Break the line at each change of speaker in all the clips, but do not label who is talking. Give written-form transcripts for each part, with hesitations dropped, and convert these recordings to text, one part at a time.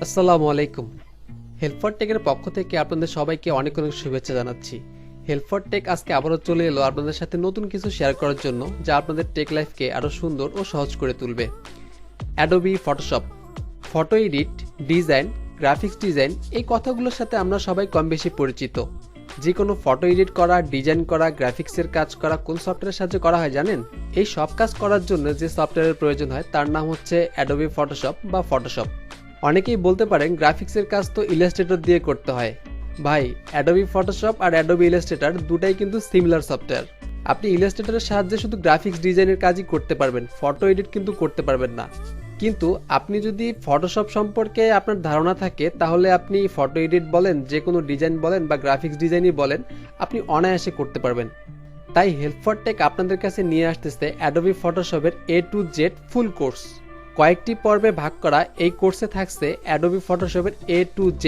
আসসালামু আলাইকুম। Help for টেকের পক্ষ থেকে আপনাদের সবাইকে অনেক অনেক শুভেচ্ছা জানাচ্ছি। হেল্প ফর টেক আজকে আবারও চলে এলো আপনাদের সাথে নতুন কিছু শেয়ার করার জন্য, যা আপনাদের টেক লাইফকে আরও সুন্দর ও সহজ করে তুলবে। Adobe Photoshop, photo edit, design, graphics design, এই কথাগুলোর সাথে আমরা সবাই কম বেশি পরিচিত। যে কোনো ফটো এডিট করা, ডিজাইন করা, গ্রাফিক্সের কাজ করা কোন সফটওয়্যারের সাহায্যে করা হয় জানেন? এই সব কাজ করার জন্য যে সফটওয়্যারের প্রয়োজন হয় তার নাম হচ্ছে অ্যাডোবি ফটোশপ বা ফটোশপ। অনেকেই বলতে পারেন গ্রাফিক্সের কাজ তো ইলাস্ট্রেটর দিয়ে করতে হয়। ভাই, অ্যাডোবি ফটোশপ আর অ্যাডোবি ইলাস্ট্রেটর দুটাই কিন্তু সিমিলার সফটওয়্যার। আপনি ইলাস্ট্রেটরের সাহায্যে শুধু গ্রাফিক্স ডিজাইনের কাজই করতে পারবেন, ফটো এডিট কিন্তু করতে পারবেন না। কিন্তু আপনি যদি ফটোশপ সম্পর্কে আপনার ধারণা থাকে, তাহলে আপনি ফটো এডিট বলেন, যে কোনো ডিজাইন বলেন বা গ্রাফিক্স ডিজাইনই বলেন, আপনি অনায়াসে করতে পারবেন। তাই হেল্প ফর টেক আপনাদের কাছে নিয়ে আসতেছে অ্যাডোবি ফটোশপের A to Z full course. কয়েকটি পর্বে ভাগ করা এই কোর্সে থাকছে অ্যাডোবি ফটোশপের A to Z।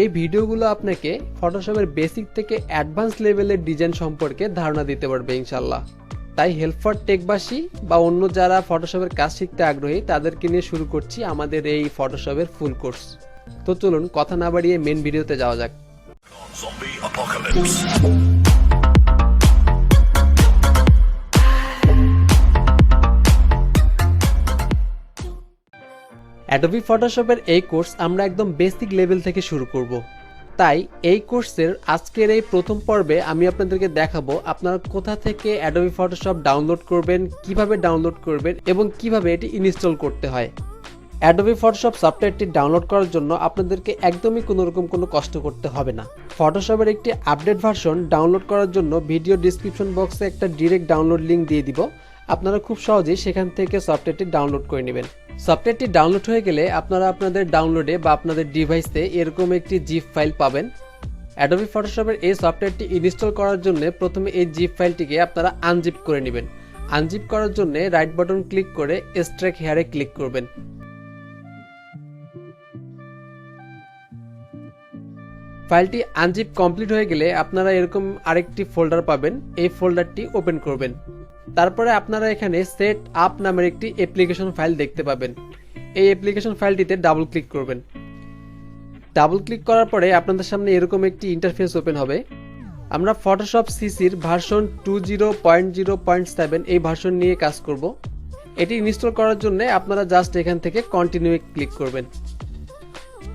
এই ভিডিওগুলো আপনাকে ফটোশপের বেসিক থেকে অ্যাডভান্স লেভেলের ডিজাইন সম্পর্কে ধারণা দিতে পারবে ইনশাল্লাহ। তাই হেল্প ফর টেকবাসী বা অন্য যারা ফটোশপের কাজ শিখতে আগ্রহী তাদেরকে নিয়ে শুরু করছি আমাদের এই ফটোশপের ফুল কোর্স। তো চলুন কথা না বাড়িয়ে মেন ভিডিওতে যাওয়া যাক। অ্যাডোবি ফটোশপের এই কোর্স আমরা একদম বেসিক লেভেল থেকে শুরু করব। তাই এই কোর্সের আজকের এই প্রথম পর্বে আমি আপনাদেরকে দেখাবো আপনারা কোথা থেকে অ্যাডোবি ফটোশপ ডাউনলোড করবেন, কিভাবে ডাউনলোড করবেন এবং কিভাবে এটি ইনস্টল করতে হয়। অ্যাডোবি ফটোশপ সফটওয়্যারটি ডাউনলোড করার জন্য আপনাদেরকে একদমই কোনোরকম কোনো কষ্ট করতে হবে না। ফটোশপের একটি আপডেট ভার্সন ডাউনলোড করার জন্য ভিডিও ডিসক্রিপশন বক্সে একটা ডিরেক্ট ডাউনলোড লিঙ্ক দিয়ে দিব। আপনারা খুব সহজেই সেখান থেকে সফটওয়্যারটি ডাউনলোড করে নেবেন। সফটওয়্যারটি ডাউনলোড হয়ে গেলে আপনারা আপনাদের ডাউনলোডে বা আপনাদের ডিভাইসে এরকম একটি জিপ ফাইল পাবেন। অ্যাডোবি ফটোশপের এই সফটওয়্যারটি ইনস্টল করার জন্য প্রথমে এই জিপ ফাইলটিকে আপনারা আনজিপ করে নেবেন। আনজিপ করার জন্য রাইট বাটন ক্লিক করে এক্সট্রাক্ট হেয়ারে ক্লিক করবেন। ফাইলটি আনজিপ কমপ্লিট হয়ে গেলে আপনারা এরকম আরেকটি ফোল্ডার পাবেন। এই ফোল্ডারটি ওপেন করবেন। তারপরে আপনারা এখানে সেট আপ নামের একটি অ্যাপ্লিকেশন ফাইল দেখতে পাবেন। এই অ্যাপ্লিকেশন ফাইলটিতে ডাবল ক্লিক করবেন। ডাবল ক্লিক করার পরে আপনাদের সামনে এরকম একটি ইন্টারফেস ওপেন হবে। আমরা ফটোশপ সিসির ভার্সন 20.0.7 এই ভার্সন নিয়ে কাজ করব। এটি ইনস্টল করার জন্য আপনারা জাস্ট এখান থেকে কন্টিনিউয়ে ক্লিক করবেন।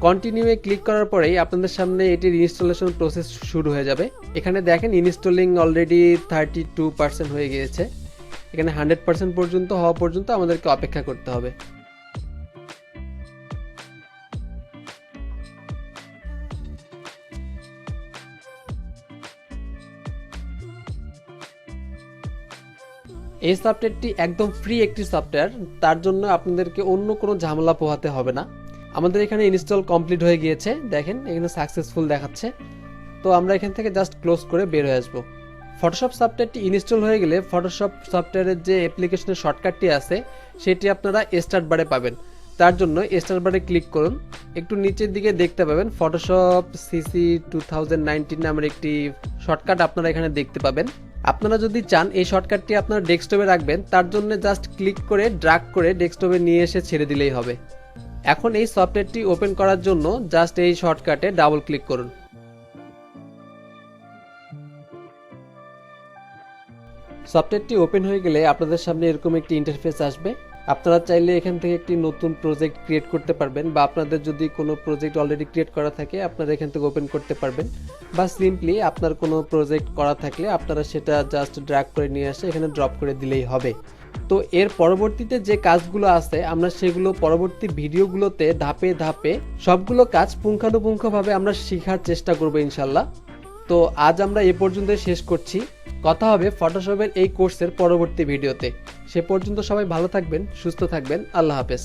কন্টিনিউয়ে ক্লিক করার পরেই আপনাদের সামনে এটির ইনস্টলেশন প্রসেস শুরু হয়ে যাবে। এখানে দেখেন ইনস্টলিং অলরেডি 32% হয়ে গিয়েছে। এখানে 100% পর্যন্ত হওয়া পর্যন্ত আমাদেরকে অপেক্ষা করতে হবে। এই সফটওয়্যারটি একদম ফ্রি একটি সফটওয়্যার, তার জন্য আপনাদেরকে অন্য কোনো ঝামেলা পোহাতে হবে না। আমাদের এখানে ইনস্টল কমপ্লিট হয়ে গিয়েছে, দেখেন এখানে সাকসেসফুল দেখাচ্ছে। তো আমরা এখান থেকে জাস্ট ক্লোজ করে বের হয়ে আসবো। ফটোশপ সফটওয়্যারটি ইনস্টল হয়ে গেলে ফটোশপ সফটওয়্যারের যে অ্যাপ্লিকেশনের শর্টকাটটি আছে সেটি আপনারা স্টার্ট বারে পাবেন। তার জন্য স্টার্ট বারে ক্লিক করুন। একটু নিচের দিকে দেখতে পাবেন ফটোশপ সিসি 2019 নামের একটি শর্টকাট আপনারা এখানে দেখতে পাবেন। আপনারা যদি চান এই শর্টকাটটি আপনারা ডেস্কটপে রাখবেন, তার জন্য জাস্ট ক্লিক করে ড্র্যাগ করে ডেস্কটপে নিয়ে এসে ছেড়ে দিলেই হবে। এখন এই সফটওয়্যারটি ওপেন করার জন্য জাস্ট এই শর্টকাটে ডাবল ক্লিক করুন। সফটওয়্যারটি ওপেন হয়ে গেলে আপনাদের সামনে এরকম একটি ইন্টারফেস আসবে। আপনারা চাইলে এখান থেকে একটি নতুন প্রজেক্ট ক্রিয়েট করতে পারবেন, বা আপনাদের যদি কোনো প্রজেক্ট অলরেডি ক্রিয়েট করা থাকে আপনারা এখান থেকে ওপেন করতে পারবেন, বা সিম্পলি আপনার কোনো প্রজেক্ট করা থাকলে আপনারা সেটা জাস্ট ড্র্যাগ করে নিয়ে আসে এখানে ড্রপ করে দিলেই হবে। তো এর পরবর্তীতে যে কাজগুলো আছে আমরা সেগুলো পরবর্তী ভিডিওগুলোতে ধাপে ধাপে সবগুলো কাজ পুঙ্খানুপুঙ্খভাবে আমরা শেখার চেষ্টা করব ইনশাল্লাহ। তো আজ আমরা এ পর্যন্ত শেষ করছি। কথা হবে ফটোশপের এই কোর্সের পরবর্তী ভিডিওতে। সে পর্যন্ত সবাই ভালো থাকবেন, সুস্থ থাকবেন। আল্লাহ হাফেজ।